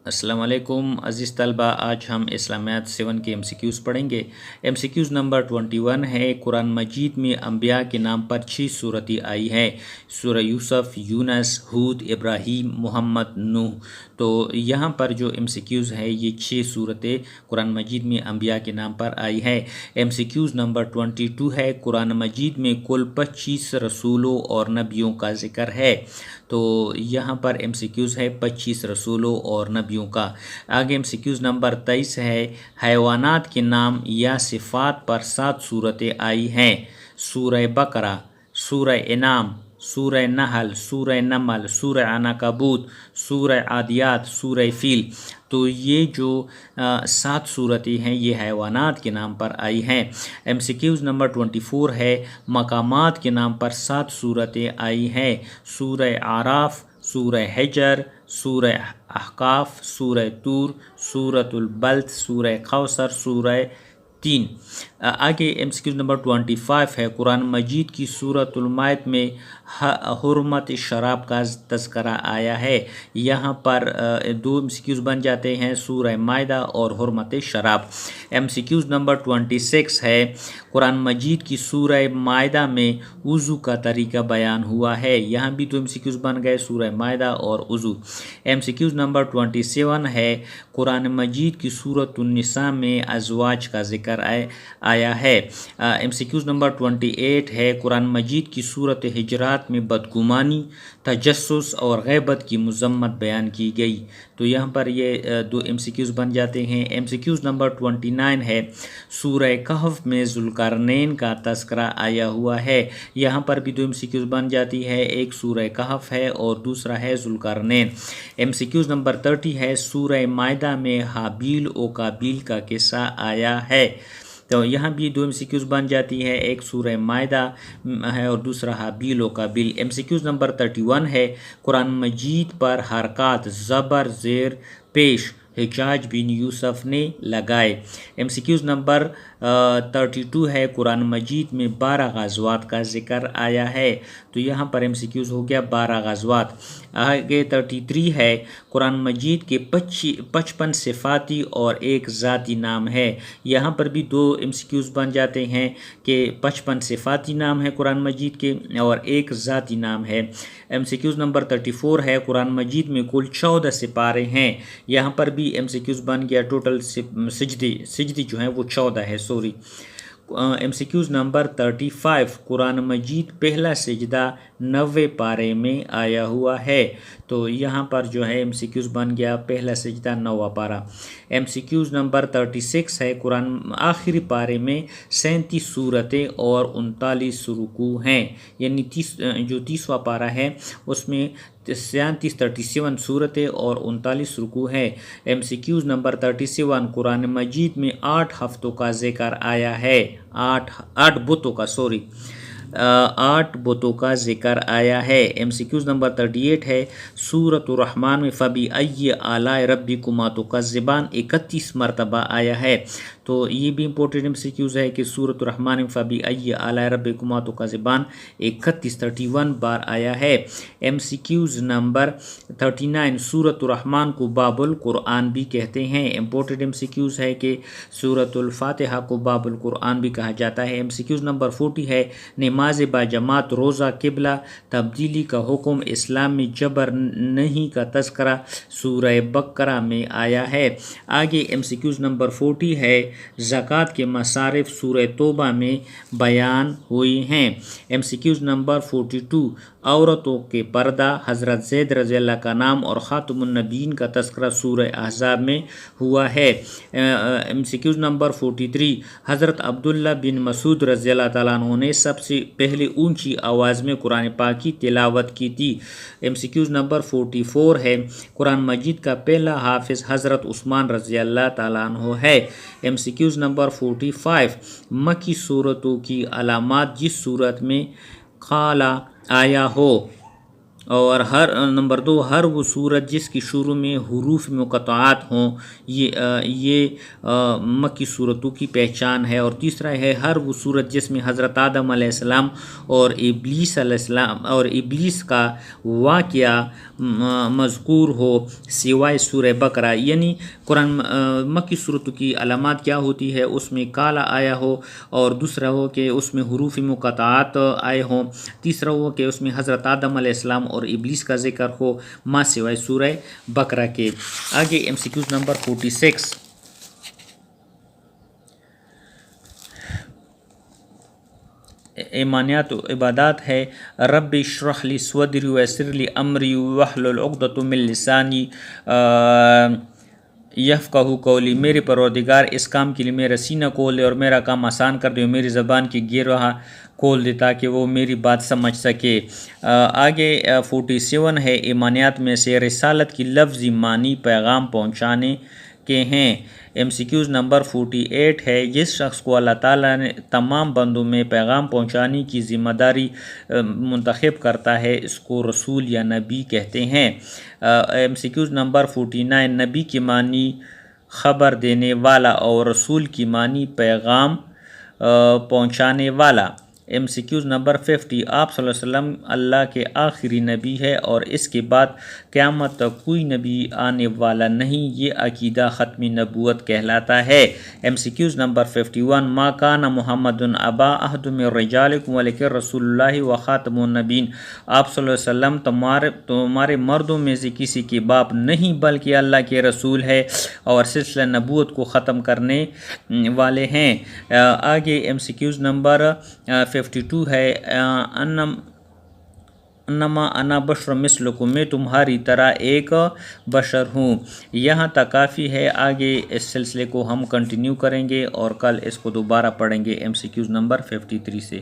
السلام علیکم عزیز طلبہ، آج ہم اسلامیات 7 کے MCQs پڑھیں گے۔ MCQs نمبر 21 ہے، قرآن مجید میں انبیاء کے نام پر 6 صورتیں آئی ہیں: سورہ یوسف، یونس، ہود، ابراہیم، محمد، نوح۔ تو یہاں پر جو MCQs ہے یہ 6 صورتیں قرآن مجید میں انبیاء کے نام پر آئی ہیں۔ MCQs نمبر 22 ہے، قرآن مجید میں کل 25 رسولوں اور نبیوں کا ذکر ہے۔ تو یہاں پر MCQs ہے 25 رسولوں اور نبیوں کا۔ آگے MCQs نمبر 23 ہے، حیوانات کے نام یا صفات پر 7 صورتیں آئی ہیں: سورہ بقرہ، سورہ انعام، سورہ نحل، سورہ نمل، سورہ عنکبوت، سورہ عادیات، سورہ فیل۔ تو یہ جو 7 صورتیں ہیں یہ حیوانات کے نام پر آئی ہیں۔ MCQs نمبر 24 ہے، مقامات کے نام پر 7 صورتیں آئی ہیں: سورہ اعراف، سورہ حجر، سورہ احقاف، سورہ طور، سورۃ البلد، سورہ کوثر، سورہ تین۔ آگے MCQs نمبر 25 ہے، قرآن مجید کی سورۃ المائدہ میں حرمت شراب کا تذکرہ آیا ہے۔ یہاں پر 2 MCQs بن جاتے ہیں، سورہ مائدہ اور حرمت شراب۔ MCQs نمبر 26 ہے، قرآن مجید کی سورہ مائدہ میں وضو کا طریقہ بیان ہوا ہے۔ یہاں بھی 2 MCQs بن گئے، سورہ مائدہ اور وضو۔ MCQs نمبر 27 ہے، قرآن مجید کی سورۃ النساء میں ازواج کا ذکر آیا ہے۔ MCQs نمبر 28 ہے، قرآن مجید کی سورۃ حجرات میں بدگمانی، تجسس اور غیبت کی مذمت بیان کی گئی۔ تو یہاں پر یہ 2 MCQs بن جاتے ہیں۔ MCQs نمبر 29 ہے، سورہ کہف میں ذوالقرنین کا تذکرہ آیا ہوا ہے۔ یہاں پر بھی 2 MCQs بن جاتی ہے، ایک سورہ کہف ہے اور دوسرا ہے ذوالقرنین۔ MCQs نمبر 30 ہے، سورہ مائدہ میں حابیل و قابیل کا قصہ آیا ہے۔ تو یہاں بھی 2 MCQs بن جاتی ہے، ایک سورہ مائدہ ہے اور دوسرا حابیل و قابیل۔ MCQs نمبر 31 ہے، قرآن مجید پر حرکات زبر زیر پیش حجاج بن یوسف نے لگائے۔ MCQs نمبر 32 ہے، قرآن مجید میں 12 غزوات کا ذکر آیا ہے۔ تو یہاں پر MCQs ہو گیا 12 غزوات۔ آگے 33 ہے، قرآن مجید کے 55 صفاتی اور ایک ذاتی نام ہے۔ یہاں پر بھی 2 MCQs بن جاتے ہیں کہ 55 صفاتی نام ہے قرآن مجید کے اور ایک ذاتی نام ہے۔ MCQs نمبر 34 ہے، قرآن مجید میں کل 14 سپارے ہیں۔ یہاں پر بھی MCQs بن گیا، ٹوٹل سجدے جو ہیں وہ 14 ہے، سوری۔ MCQs نمبر 35، قرآن مجید پہلا سجدہ 90 پارے میں آیا ہوا ہے۔ تو یہاں پر جو ہے MCQs بن گیا پہلا سجدہ 90واں پارہ۔ MCQs نمبر 36 ہے، قرآن آخری پارے میں 37 صورتیں اور 39 رکوع ہیں، یعنی جو 30واں پارہ ہے اس میں 37 صورتیں اور 39 رکوع ہیں۔ MCQs نمبر 37، قرآن مجید میں 8 ہفتوں کا ذکر آیا ہے، 8 بتوں کا ذکر آیا ہے۔ MCQs نمبر 38 ہے، سورۃ الرحمن میں فَبِأَيِّ آلَاءِ رَبِّكُمَا تُكَذِّبَانِ 31 مرتبہ آیا ہے۔ تو یہ بھی امپورٹنٹ MCQs ہے کہ سورۃ الرحمن میں فَبِأَيِّ آلَاءِ رَبِّكُمَا تُكَذِّبَانِ 31 بار آیا ہے۔ MCQs نمبر 39، سورۃ الرحمن کو باب القرآن بھی کہتے ہیں۔ امپورٹنٹ MCQs ہے کہ سورۃ الفاتحہ کو باب القرآن بھی کہا جاتا ہے۔ MCQs نمبر 40 ہے، نماز باجماعت، روزہ، قبلہ تبدیلی کا حکم، اسلام میں جبر نہیں کا تذکرہ سورہ بقرہ میں آیا ہے۔ آگے MCQs نمبر 40 ہے، زکوٰۃ کے مصارف سورہ توبہ میں بیان ہوئی ہیں۔ MCQs نمبر 42، عورتوں کے پردہ، حضرت زید رضی اللہ کا نام اور خاتم النبیین کا تذکرہ سورہ احزاب میں ہوا ہے۔ MCQs نمبر 43، حضرت عبداللہ بن مسعود رضی اللہ تعالیٰ عنہ نے سب سے پہلے اونچی آواز میں قرآن پاک کی تلاوت کی تھی۔ MCQs نمبر 44 ہے، قرآن مجید کا پہلا حافظ حضرت عثمان رضی اللہ تعالیٰ عنہ ہے۔ MCQs نمبر 45، مکی صورتوں کی علامات، جس صورت میں قال آیا ہو۔ اور نمبر 2 ہر وہ صورت جس کی شروع میں حروف مقطعات ہوں، یہ مکی صورتوں کی پہچان ہے۔ اور تیسرا ہے ہر وہ صورت جس میں حضرت آدم علیہ السلام اور ابلیس علیہ السلام اور ابلیس کا واقعہ مذکور ہو سوائے سورہ بقرہ، یعنی قرآن مکی صورتوں کی علامات کیا ہوتی ہے، اس میں کالا آیا ہو، اور دوسرا ہو کہ اس میں حروف مقطعات آئے ہوں، تیسرا ہو کہ اس میں حضرت آدم علیہ السلام اور ابلیس کا ذکر ہو ما سوائے سورہ بقرہ کے۔ آگے ایم سی کیوز نمبر 46، ایمانیات و عبادات ہے۔ رب اشرح لی صدری ویسر لی امری واحلل عقدۃ من لسانی یفقہوا قولی، میرے پروردگار اس کام کے لیے میرا سینہ کھول دے اور میرا کام آسان کر دے، اور میری زبان کی گرہ کھول دے تاکہ وہ میری بات سمجھ سکے۔ آگے 47 ہے ایمانیات میں سے رسالت کی لفظی معنی پیغام پہنچانے کے ہیں۔ ایم سی کیوز نمبر 48 ہے جس شخص کو اللہ تعالیٰ نے تمام بندوں میں پیغام پہنچانے کی ذمہ داری منتخب کرتا ہے، اس کو رسول یا نبی کہتے ہیں۔ ایم سی کیوز نمبر 49، نبی کی معنی خبر دینے والا اور رسول کی معنی پیغام پہنچانے والا۔ ایم سی کیوز نمبر 50، آپ صلی اللہ علیہ وسلم اللہ کے آخری نبی ہے اور اس کے بعد قیامت تک کوئی نبی آنے والا نہیں، یہ عقیدہ ختم نبوت کہلاتا ہے۔ ایم سی کیوز نمبر 51، ما کان محمد ابا احد من رجالکم ولکن رسول اللہ و خاتم النبیین، آپ صلی اللہ علیہ وسلم تمہارے مردوں میں سے کسی کے باپ نہیں بلکہ اللہ کے رسول ہے اور سلسلہ نبوت کو ختم کرنے والے ہیں۔ آگے ایم سی کیوز نمبر 52 ہے، انما انا بشر مثلکم، میں تمہاری طرح ایک بشر ہوں۔ یہاں تک کافی ہے، آگے اس سلسلے کو ہم کنٹینیو کریں گے اور کل اس کو دوبارہ پڑھیں گے ایم سی کیوز نمبر 53 سے۔